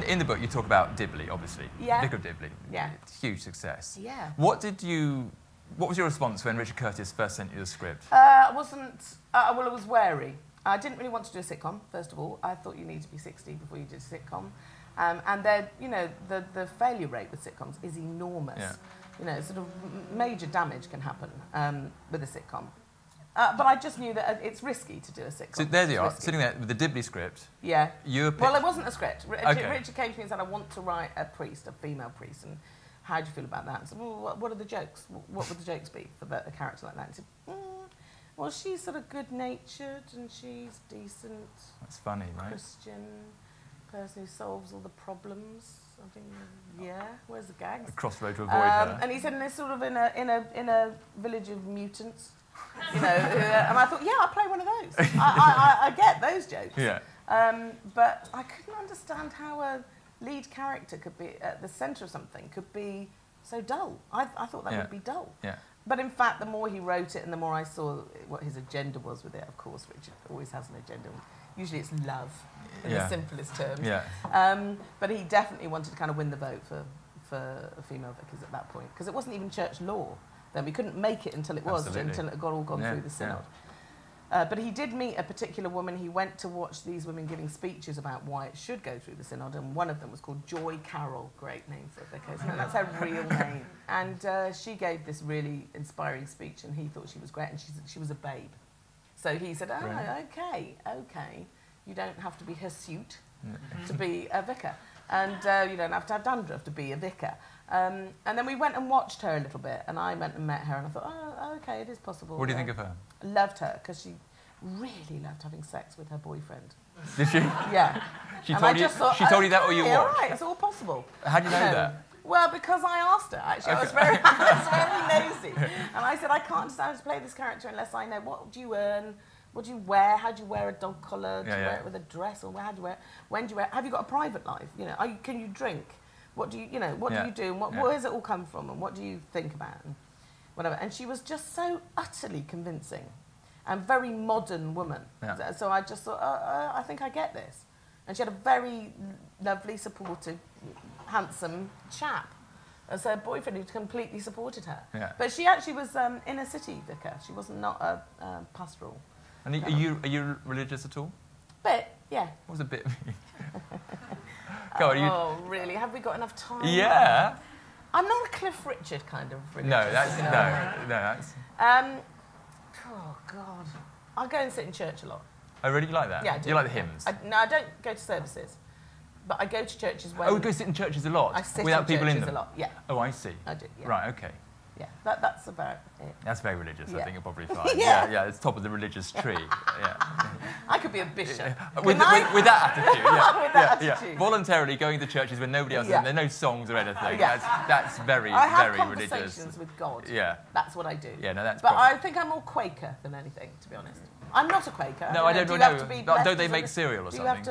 In the book, you talk about Dibley, obviously. Yeah. Vicar of Dibley. Yeah. Huge success. Yeah. What was your response when Richard Curtis first sent you the script? I wasn't... well, I was wary. I didn't really want to do a sitcom, first of all. I thought you need to be 60 before you did a sitcom. And you know, the failure rate with sitcoms is enormous. Yeah. You know, sort of major damage can happen with a sitcom. But I just knew that it's risky to do a sitcom. So there you are, sitting there with the Dibley script. Yeah. Well, it wasn't a script. Okay. Richard came to me and said, I want to write a priest, a female priest, and how do you feel about that? I said, well, what are the jokes? What would the jokes be for a character like that? He said, well, she's sort of good-natured and she's decent. That's funny, right? Christian person who solves all the problems. I think, yeah, where's the gags? A crossroad to avoid her. And he said, and they're sort of in a village of mutants, you know. And I thought, yeah, I'll play one of those. I get those jokes. Yeah. But I couldn't understand how a lead character could be at the centre of something could be so dull. I thought that would be dull. Yeah. But in fact, the more he wrote it and the more I saw what his agenda was with it, of course, Richard always has an agenda. Usually it's love, in the simplest terms. Yeah. But he definitely wanted to kind of win the vote for female vicars at that point, because it wasn't even church law. Then we couldn't make it until it was, until it got all gone through the synod. But he did meet a particular woman. He went to watch these women giving speeches about why it should go through the synod, and one of them was called Joy Carroll. Great name for a vicar. And that's her real name. And she gave this really inspiring speech, and he thought she was great, and she was a babe. So he said, oh, okay, you don't have to be hirsute to be a vicar, and you don't have to have dandruff to be a vicar. And then we went and watched her a little bit, and I went and met her, and I thought, oh, okay, it is possible. What do you think of her? Loved her, because she really loved having sex with her boyfriend. Did she? Yeah. She told you that, or you watched? Right, it's all possible. How do you know that? Well, because I asked her, actually. I was very nosy. And I said, I can't decide to play this character unless I know what do you earn, what do you wear, how do you wear a dog collar, do you wear it with a dress, or how do you wear it, when do you wear it, have you got a private life, you know, can you drink, what do you do, and where does it all come from, and what do you think about, and whatever. And she was just so utterly convincing and very modern woman. Yeah. So I just thought, I think I get this. And she had a very lovely, supportive, handsome chap as her boyfriend who completely supported her. Yeah. But she actually was inner city vicar. She was not a pastoral. And are you religious at all? Bit, yeah. What was a bit? Go on, oh, really? Have we got enough time? Yeah. I'm not a Cliff Richard kind of religious. No, that's oh God, I go and sit in church a lot. Oh, really? You like that? Yeah, I do. You like the hymns? No, I don't go to services, but I go to churches when... Oh, you go sit in churches a lot? I sit without in people churches in them? a lot, yeah. Oh, I see. I do, yeah. Right, okay. Yeah, that's about it. That's very religious, I think you're probably fine. Yeah, it's top of the religious tree. Yeah. I could be a bishop. With that attitude, yeah. With that attitude. Voluntarily going to churches when nobody else is in, there are no songs or anything. That's very, I have very religious. conversations with God. Yeah. That's what I do. Yeah, no, that's But I think I'm more Quaker than anything, to be honest. I'm not a Quaker. No, I don't know. Don't they make cereal or something?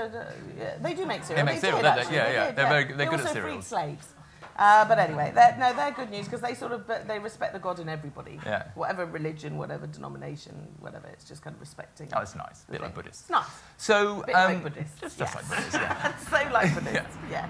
They do make cereal. They make cereal, don't they? Yeah. They're good at cereals. They also freed slaves. But anyway, they're good news because they respect the God in everybody. Yeah. Whatever religion, whatever denomination, whatever. It's just kind of respecting. Oh, it's nice. A bit like Buddhists. It's nice. So, bit like Buddhists. Just like Buddhists, yeah. So like Buddhists, yeah.